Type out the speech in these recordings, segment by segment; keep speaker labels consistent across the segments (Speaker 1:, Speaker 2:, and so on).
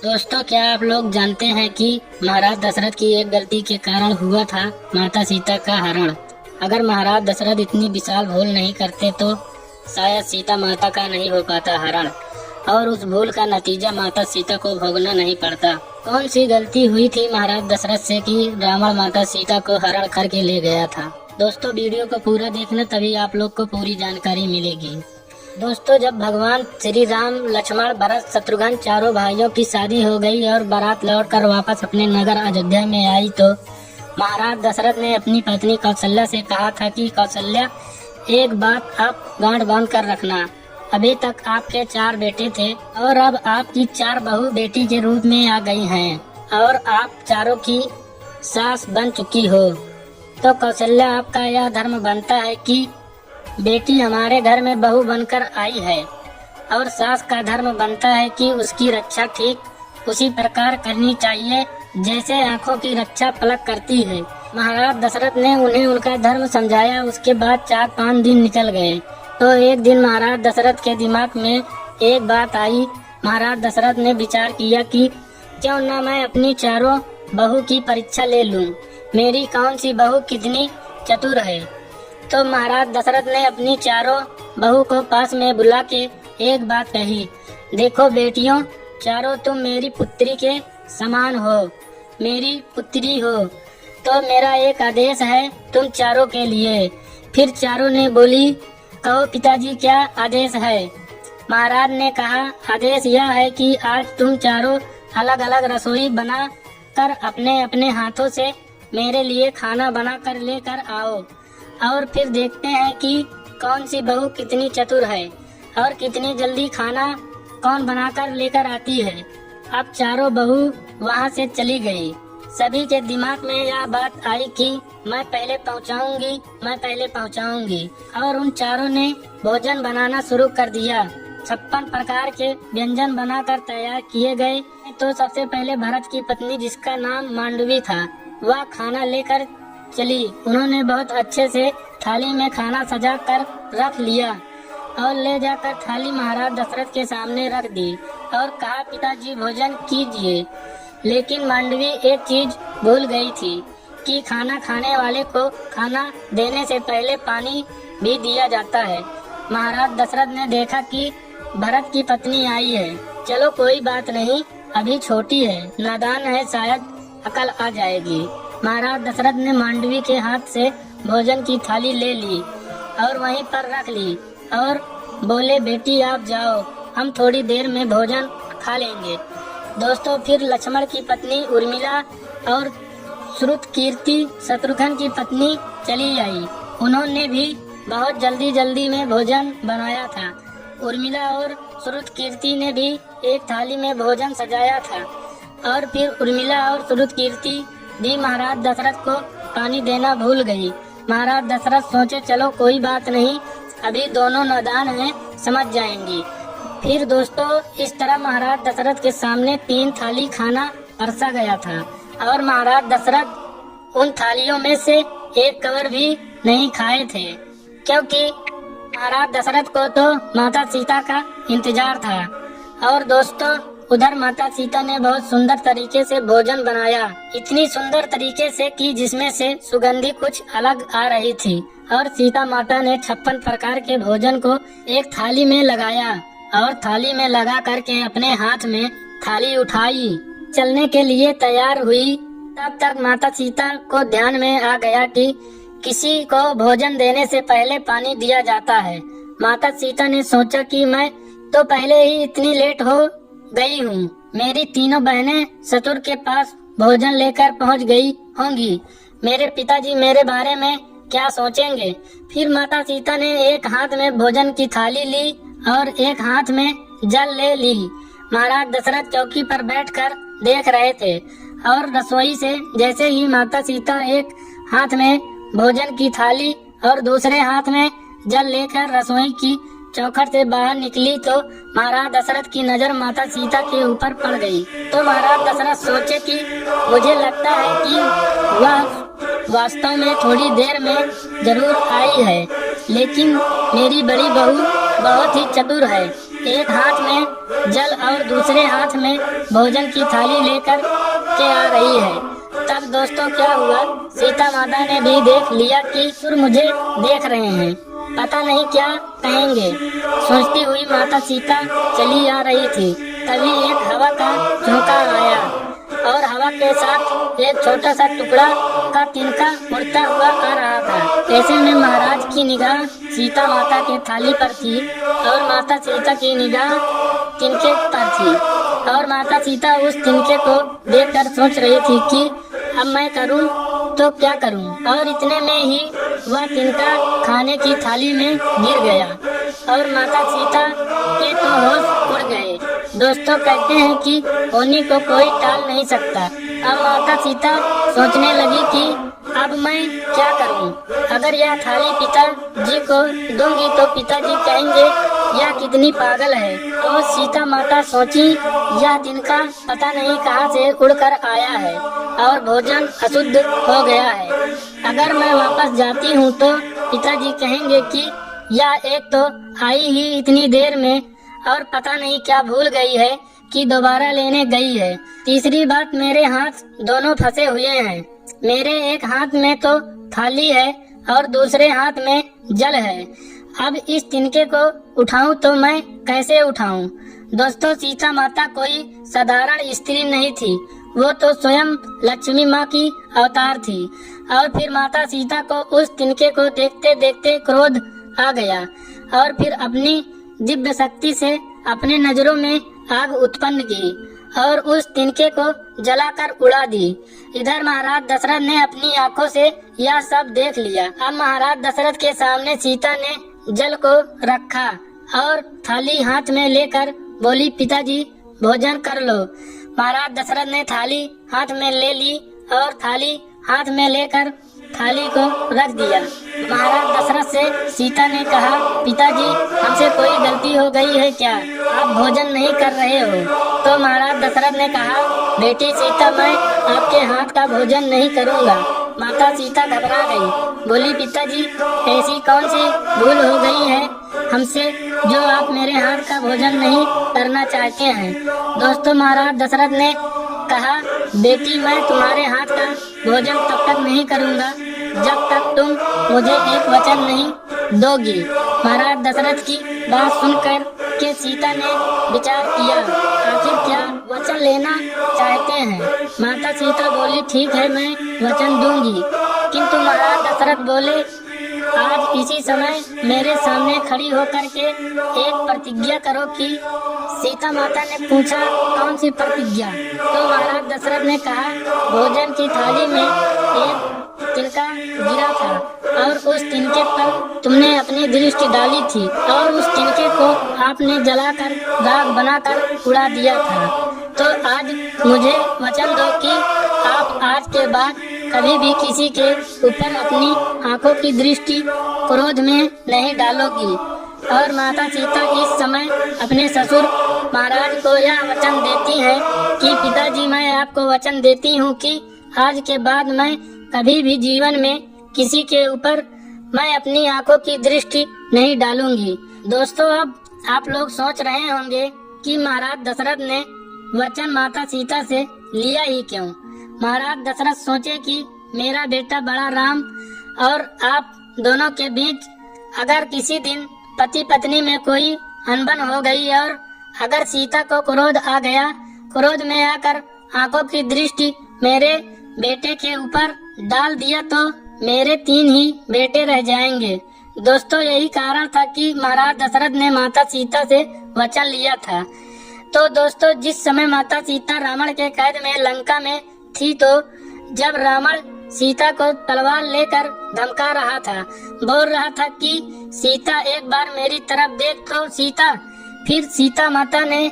Speaker 1: दोस्तों, क्या आप लोग जानते हैं कि महाराज दशरथ की एक गलती के कारण हुआ था माता सीता का हरण। अगर महाराज दशरथ इतनी विशाल भूल नहीं करते तो शायद सीता माता का नहीं हो पाता हरण, और उस भूल का नतीजा माता सीता को भोगना नहीं पड़ता। कौन सी गलती हुई थी महाराज दशरथ से कि रावण माता सीता को हरण करके ले गया था? दोस्तों, वीडियो को पूरा देखना, तभी आप लोग को पूरी जानकारी मिलेगी। दोस्तों, जब भगवान श्री राम, लक्ष्मण, भरत, शत्रुघ्न चारों भाइयों की शादी हो गई और बारात लौटकर वापस अपने नगर अयोध्या में आई तो महाराज दशरथ ने अपनी पत्नी कौशल्या से कहा था कि कौशल्या, एक बात आप गांठ बांध कर रखना। अभी तक आपके 4 बेटे थे और अब आपकी 4 बहू बेटी के रूप में आ गई हैं और आप चारों की सास बन चुकी हो। तो कौशल्या, आपका यह धर्म बनता है कि बेटी हमारे घर में बहू बनकर आई है और सास का धर्म बनता है कि उसकी रक्षा ठीक उसी प्रकार करनी चाहिए जैसे आंखों की रक्षा पलक करती है। महाराज दशरथ ने उन्हें उनका धर्म समझाया। उसके बाद 4-5 दिन निकल गए तो एक दिन महाराज दशरथ के दिमाग में एक बात आई। महाराज दशरथ ने विचार किया कि क्यों न मैं अपनी चारों बहू की परीक्षा ले लूं, मेरी कौन सी बहू कितनी चतुर है। तो महाराज दशरथ ने अपनी चारों बहू को पास में बुला के एक बात कही, देखो बेटियों, चारों तुम मेरी पुत्री के समान हो, मेरी पुत्री हो, तो मेरा एक आदेश है तुम चारों के लिए। फिर चारों ने बोली, कहो पिताजी, क्या आदेश है? महाराज ने कहा, आदेश यह है कि आज तुम चारों अलग अलग रसोई बना कर अपने अपने हाथों से मेरे लिए खाना बना कर लेकर आओ और फिर देखते हैं कि कौन सी बहू कितनी चतुर है और कितनी जल्दी खाना कौन बनाकर लेकर आती है। अब चारों बहू वहां से चली गई। सभी के दिमाग में यह बात आई कि मैं पहले पहुंचाऊंगी और उन चारों ने भोजन बनाना शुरू कर दिया। 56 प्रकार के व्यंजन बनाकर तैयार किए गए। तो सबसे पहले भरत की पत्नी, जिसका नाम मांडवी था, वह खाना लेकर चली। उन्होंने बहुत अच्छे से थाली में खाना सजा कर रख लिया और ले जाकर थाली महाराज दशरथ के सामने रख दी और कहा, पिताजी भोजन कीजिए। लेकिन मांडवी एक चीज भूल गई थी कि खाना खाने वाले को खाना देने से पहले पानी भी दिया जाता है। महाराज दशरथ ने देखा कि भरत की पत्नी आई है, चलो कोई बात नहीं, अभी छोटी है, नादान है, शायद अकल आ जाएगी। महाराज दशरथ ने मांडवी के हाथ से भोजन की थाली ले ली और वहीं पर रख ली और बोले, बेटी आप जाओ, हम थोड़ी देर में भोजन खा लेंगे। दोस्तों, फिर लक्ष्मण की पत्नी उर्मिला और श्रुतकीर्ति, शत्रुघ्न की पत्नी, चली आई। उन्होंने भी बहुत जल्दी में भोजन बनाया था। उर्मिला और श्रुतकीर्ति ने भी एक थाली में भोजन सजाया था और फिर उर्मिला और श्रुतकीर्ति भी महाराज दशरथ को पानी देना भूल गई। महाराज दशरथ सोचे, चलो कोई बात नहीं, अभी दोनों नादान हैं, समझ जाएंगी। फिर दोस्तों, इस तरह महाराज दशरथ के सामने 3 थाली खाना परसा गया था और महाराज दशरथ उन थालियों में से एक कवर भी नहीं खाए थे, क्योंकि महाराज दशरथ को तो माता सीता का इंतजार था। और दोस्तों, उधर माता सीता ने बहुत सुंदर तरीके से भोजन बनाया, इतनी सुंदर तरीके से कि जिसमें से सुगंधी कुछ अलग आ रही थी। और सीता माता ने 56 प्रकार के भोजन को एक थाली में लगाया और थाली में लगा करके अपने हाथ में थाली उठाई, चलने के लिए तैयार हुई। तब तक माता सीता को ध्यान में आ गया कि किसी को भोजन देने से पहले पानी दिया जाता है। माता सीता ने सोचा कि मैं तो पहले ही इतनी लेट हो गई हूँ, मेरी तीनों बहनें ससुर के पास भोजन लेकर पहुँच गई होंगी, मेरे पिताजी मेरे बारे में क्या सोचेंगे। फिर माता सीता ने एक हाथ में भोजन की थाली ली और एक हाथ में जल ले ली। महाराज दशरथ चौकी पर बैठकर देख रहे थे और रसोई से जैसे ही माता सीता एक हाथ में भोजन की थाली और दूसरे हाथ में जल लेकर रसोई की चौखट से बाहर निकली तो महाराज दशरथ की नजर माता सीता के ऊपर पड़ गई। तो महाराज दशरथ सोचे कि मुझे लगता है कि वह वास्तव में थोड़ी देर में जरूर आई है, लेकिन मेरी बड़ी बहू बहुत ही चतुर है, एक हाथ में जल और दूसरे हाथ में भोजन की थाली लेकर के आ रही है। तब दोस्तों क्या हुआ, सीता माता ने भी देख लिया कि असुर मुझे देख रहे हैं, पता नहीं क्या कहेंगे। सोचती हुई माता सीता चली आ रही थी। तभी एक हवा का झोंका आया और हवा के साथ एक छोटा सा टुकड़ा का तिनका उड़ता हुआ आ रहा था। ऐसे में महाराज की निगाह सीता माता के थाली पर थी और माता सीता की निगाह तिनके पर थी और माता सीता उस तिनके को देखकर सोच रही थी कि अब मैं करूं तो क्या करूं। और इतने में ही वह तिनका खाने की थाली में गिर गया और माता सीता के तो होश उड़ गए। दोस्तों कहते हैं कि होनी को कोई टाल नहीं सकता। अब माता सीता सोचने लगी कि अब मैं क्या करूं। अगर यह थाली पिताजी को दूंगी तो पिताजी कहेंगे यह कितनी पागल है। तो सीता माता सोची यह तिनका पता नहीं कहां से उड़कर आया है और भोजन अशुद्ध हो गया है। अगर मैं वापस जाती हूं तो पिताजी कहेंगे कि यह एक तो आई ही इतनी देर में और पता नहीं क्या भूल गई है कि दोबारा लेने गई है। तीसरी बात, मेरे हाथ दोनों फंसे हुए हैं। मेरे एक हाथ में तो थाली है और दूसरे हाथ में जल है। अब इस तिनके को उठाऊं तो मैं कैसे उठाऊं। दोस्तों सीता माता कोई साधारण स्त्री नहीं थी, वो तो स्वयं लक्ष्मी माँ की अवतार थी। और फिर माता सीता को उस तिनके को देखते देखते क्रोध आ गया और फिर अपनी दिव्य शक्ति से अपने नजरों में आग उत्पन्न की और उस तिनके को जलाकर उड़ा दी। इधर महाराज दशरथ ने अपनी आंखों से यह सब देख लिया। अब महाराज दशरथ के सामने सीता ने जल को रखा और थाली हाथ में लेकर बोली, पिताजी भोजन कर लो। महाराज दशरथ ने थाली हाथ में ले ली और थाली हाथ में लेकर थाली को रख दिया। महाराज दशरथ से सीता ने कहा, पिताजी हमसे कोई गलती हो गई है क्या, आप भोजन नहीं कर रहे हो। तो महाराज दशरथ ने कहा, बेटी सीता मैं आपके हाथ का भोजन नहीं करूँगा। माता सीता घबरा गई, बोली, पिताजी ऐसी कौन सी भूल हो गई है हमसे जो आप मेरे हाथ का भोजन नहीं करना चाहते हैं। दोस्तों महाराज दशरथ ने कहा, बेटी मैं तुम्हारे हाथ का भोजन तब तक नहीं करूँगा जब तक तुम मुझे एक वचन नहीं दोगी। महाराज दशरथ की बात सुनकर के सीता ने विचार किया, आखिर क्या वचन लेना चाहते हैं। माता सीता बोली, ठीक है मैं वचन दूंगी। किंतु महाराज दशरथ बोले, आज इसी समय मेरे सामने खड़ी होकर के एक प्रतिज्ञा करो कि सीता माता ने पूछा, कौन सी प्रतिज्ञा। तो महाराज दशरथ ने कहा, भोजन की थाली में एक तिनका गिरा था और उस तिनके पर तुमने अपनी दृष्टि डाली थी और उस तिनके को आपने जलाकर राख बनाकर उड़ा दिया था। तो आज मुझे वचन दो कि आप आज के बाद कभी भी किसी के ऊपर अपनी आंखों की दृष्टि क्रोध में नहीं डालोगी। और माता सीता इस समय अपने ससुर महाराज को यह वचन देती है कि पिताजी मैं आपको वचन देती हूँ कि आज के बाद मैं कभी भी जीवन में किसी के ऊपर मैं अपनी आंखों की दृष्टि नहीं डालूंगी। दोस्तों अब आप लोग सोच रहे होंगे कि महाराज दशरथ ने वचन माता सीता से लिया ही क्यों। महाराज दशरथ सोचे कि मेरा बेटा बड़ा राम और आप दोनों के बीच अगर किसी दिन पति पत्नी में कोई अनबन हो गई और अगर सीता को क्रोध आ गया, क्रोध में आकर आंखों की दृष्टि मेरे बेटे के ऊपर डाल दिया तो मेरे 3 ही बेटे रह जाएंगे। दोस्तों यही कारण था कि महाराज दशरथ ने माता सीता से वचन लिया था। तो दोस्तों जिस समय माता सीता रावण के कैद में लंका में थी, तो जब रावण सीता को तलवार लेकर धमका रहा था, बोल रहा था कि सीता एक बार मेरी तरफ देख तो सीता। फिर सीता माता ने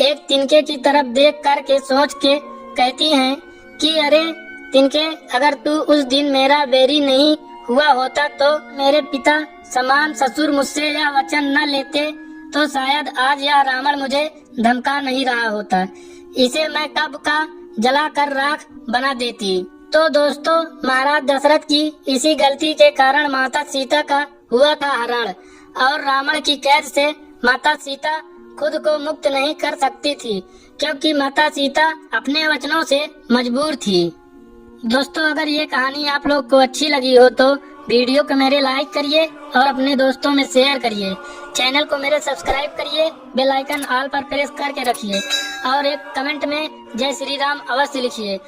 Speaker 1: एक तिनके की तरफ देख कर के सोच के कहती हैं कि अरे तिनके, अगर तू उस दिन मेरा बैरी नहीं हुआ होता तो मेरे पिता समान ससुर मुझसे यह वचन न लेते तो शायद आज यह रावण मुझे धमका नहीं रहा होता। इसे मैं कब का जला कर राख बना देती। तो दोस्तों महाराज दशरथ की इसी गलती के कारण माता सीता का हुआ था हरण और रावण की कैद से माता सीता खुद को मुक्त नहीं कर सकती थी, क्योंकि माता सीता अपने वचनों से मजबूर थी। दोस्तों, अगर ये कहानी आप लोग को अच्छी लगी हो तो वीडियो को मेरे लाइक करिए और अपने दोस्तों में शेयर करिए। चैनल को मेरे सब्सक्राइब करिए, बेल आइकन ऑल पर प्रेस करके रखिए और एक कमेंट में जय श्री राम अवश्य लिखिए।